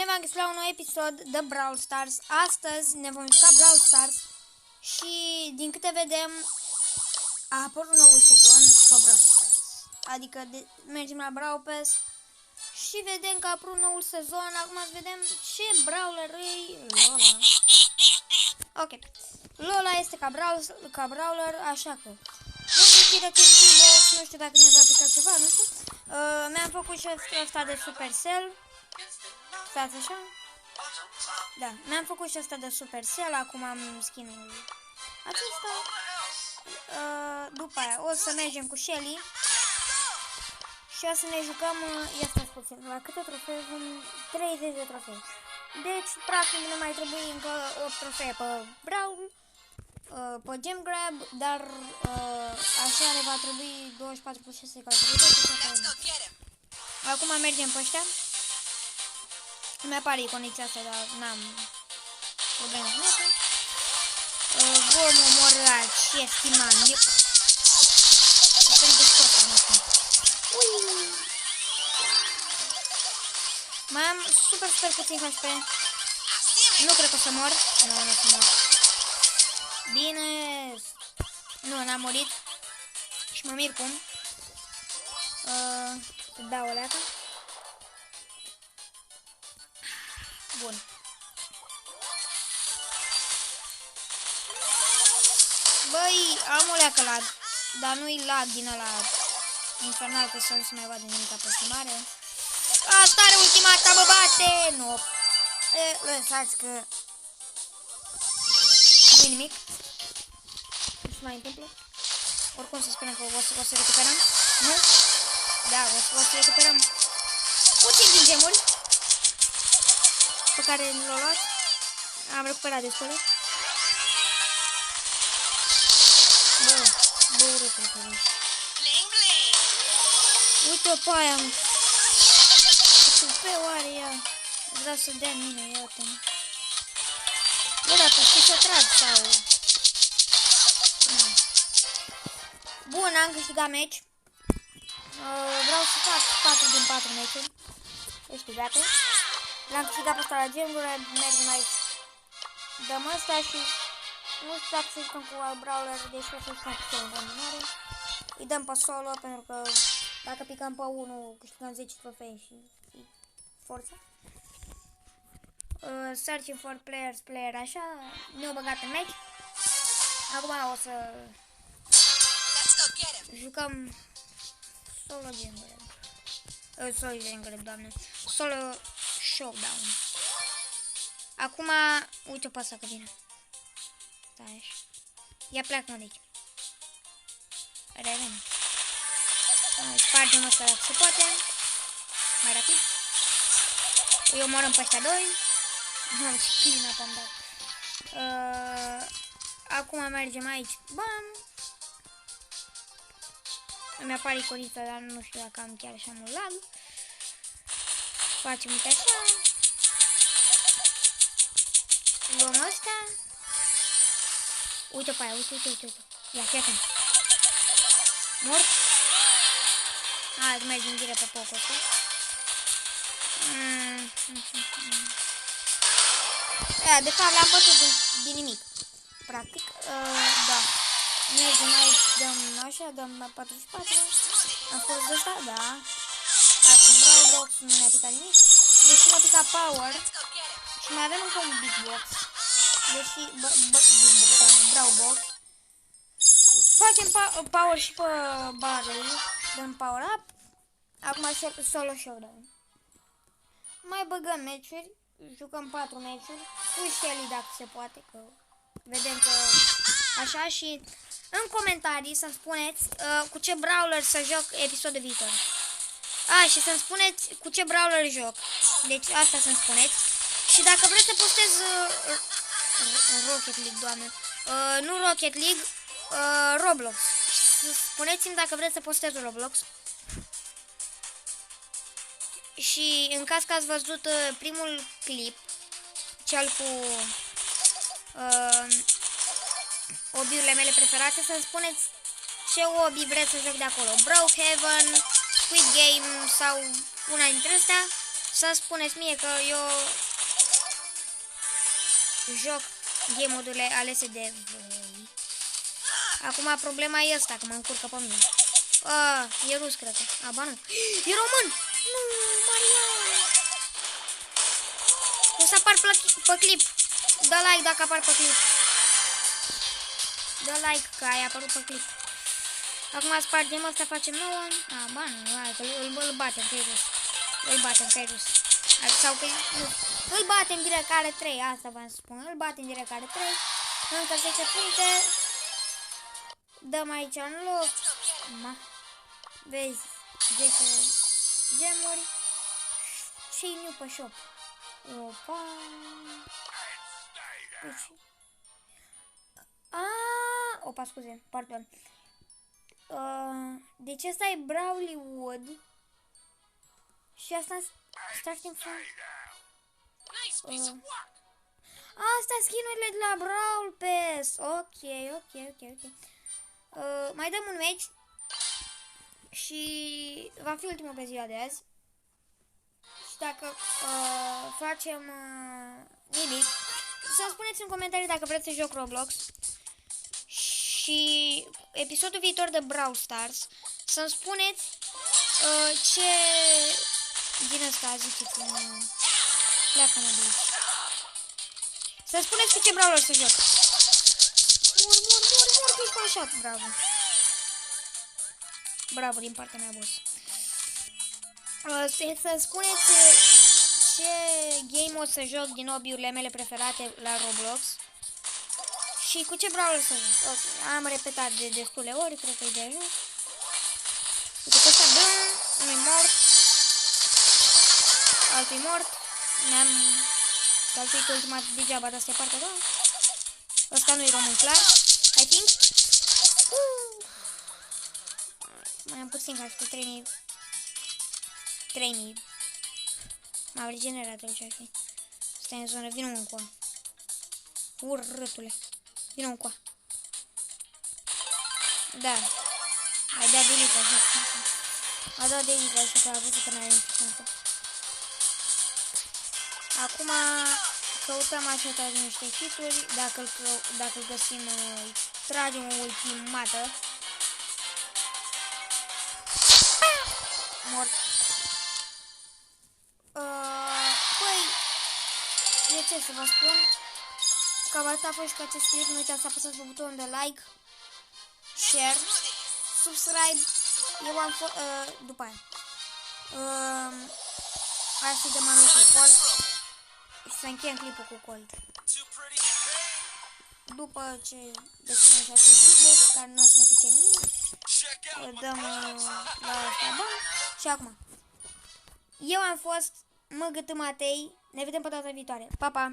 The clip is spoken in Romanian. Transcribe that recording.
V-am găsit la un nou episod de Brawl Stars. Astăzi ne vom juca Brawl Stars și din câte vedem a apărut un nou seton pe Brawl Stars. Adică mergem la Brawl Pass și vedem că a apărut noul sezon. Acum să vedem ce brawler e Lola. Ok. Lola este ca brawler, așa că nu știu dacă ne va pica ceva, nu știu. Mi-am făcut și ăsta de Supercell. Stați așa? Da, mi-am făcut și asta de Supercell, acum am skin-ul acesta. După aia o să mergem cu Shelly și o să ne jucăm, ia stați puțin, la câte trofee? 30 de trofee. Deci, practic, ne mai trebuie încă 8 trofee pe Brawl, pe Gem Grab, dar așa ne va trebui 24 plus 6 calculatori. Acum mergem pe ăștia. Mi apare iconița asta, dar n-am probleme cu asta. Vom omorâ ce schimam. Mai am super puțin HP. Nu cred că o să mor. Nu o să mor. Bine. Nu, n-am murit. Și mă mir cum. Să dau o leacă. Bun. Băi, am o leacă lag, dar nu-i lag din ăla infernal, că să nu se mai vadă nimic aproximare. Asta are ultimata, mă bate! Nu. Lăsați că nu-i nimic. Nu se mai întâmplă. Oricum să spunem că o să recuperăm. Nu? Da, o să recuperăm puțin din gemuri pe care l-au luat. Am recuperat destule. Bă, urât-o pe aici. Uite-o pe aia. Ce oare ea? Vreau să dea mine, iată-mă. Bă, dar tu știi să trag sau... Bun, am câștigat meci. Vreau să fac 4 din 4 meciuri. Câștigate. L-am câștigat pe ăsta la gemurile, mergem aici. Dăm ăsta și nu știu dacă să jucăm cu alt brawler, deci o să jucăm cu solo în continuare. Îi dăm pe solo pentru că dacă picăm pe 1 câștigăm 10 trofei și forță. Searching for players, player așa, ne-au băgat în meci. Acum o să jucăm solo gemurile. Solo gemurile, doamne. Solo showdown. Acum, uite pe asta că vine. Stai așa. Ia pleacă-mă de aici. Revine. Spargem asta dacă se poate. Mai rapid. Îi omorăm pe ăștia doi. Mamă, ce clean-up am dat. Acum mergem aici. Bam! Îmi apare iconița, dar nu știu dacă am chiar așa mult lag. Facem uite așa. Luăm ăsta. Uite pe aia, uite. Ia, fii atent. Mort. Hai, mergem direct pe pocul ăsta. De fapt, l-am bătut din nimic. Practic, da. Mergem aici, dăm așa, dăm 44. Am scos de ăsta, da. Acum Brawl Box, nu ne-a picat nimic. Deși ne-a picat Power. Și mai avem încă un Big Box. Deși, Brawl Box. Facem Power și pe Barley. Dăm Power Up. Acum solo showdown. Mai băgăm meciuri. Jucăm 4 meciuri. Cu Shelly dacă se poate. Că vedem că așa și în comentarii să-mi spuneți cu ce brawler să joc episodul viitor. Și să-mi spuneți cu ce brawler joc. Deci asta să-mi spuneți. Și dacă vreți să postez Rocket League, doamne. Nu Rocket League, Roblox. Spuneți-mi dacă vreți să postez Roblox. Și în caz că ați văzut primul clip, cel cu obiurile mele preferate, să-mi spuneți ce obi vreți să joc de acolo. Brookhaven, Squid Game sau una dintre astea. Să-mi spuneți mie că eu joc game-urile alese de voi. Acum problema e asta, că mă încurcă pe mine. E rus, cred că. Ba nu. E român! Nu, Marian! O să apar pe clip. Dă like dacă apar pe clip. Dă like că ai apărut pe clip. Acum spargem asta, facem 9. Ba nu, hai că îl batem, că e rus. Îl batem, că e rus. Sau că îl batem direct, are 3. Asta v-am să spun. Îl batem direct, are 3. Încă 10 puncte. Dăm aici în loc. Vezi, 10 gemuri. Și new pe shop. Opa. Deci. Opa, scuze, pardon. Deci asta e Brawly Wood. Și asta starting from. Astea skin-urile de la Brawl Pass. Ok. Mai dăm un match. Și va fi ultimul pe ziua de azi. Și dacă facem nimic, să-mi spuneți în comentarii dacă vreți să joc Roblox. Și episodul viitor de Brawl Stars, să-mi spuneți ce din ăsta ziceți-mi. Pleacă-mă de aici. Să-mi spuneți cu ce brawler să joc. Mor, că-i pașat, bravo. Bravo din partea mea, boss. Să spuneți ce game o să joc din hobby-urile mele preferate la Roblox. Și cu ce brawler să joc. Okay. Am repetat de destule ori, cred că e de ajuns. Uite că ăsta dă, unul mort. Altul mort. Ne-am calcuit ultima degeaba, dar asta e partea a doua. Ăsta nu e român clar, I think. Mai am puțin, ca să 3000. M-am regenerat aici, ar fi. Stai în zonă, vină încoa. Urâtule. Vină încoa. Da. Ai dat delete așa. A dat delete așa, că a văzut că n-are nicio șansă. Acum căutăm așa niște hituri. Dacă îl găsim, tragem o ultimată. Mort. Păi, e ce să vă spun? Cam atât a fost și cu acest clip. Nu uitați să apăsați pe butonul de like, share, subscribe. Eu am fost, după aia. Hai să dăm anul cu Colt. Și să încheiem clipul cu Colt. După ce deschidem acest beatbox, care nu o să ne pice nimic, dăm la asta bani. Și acum, eu am fost Măgătă Matei. Ne vedem pe data viitoare. Pa, pa!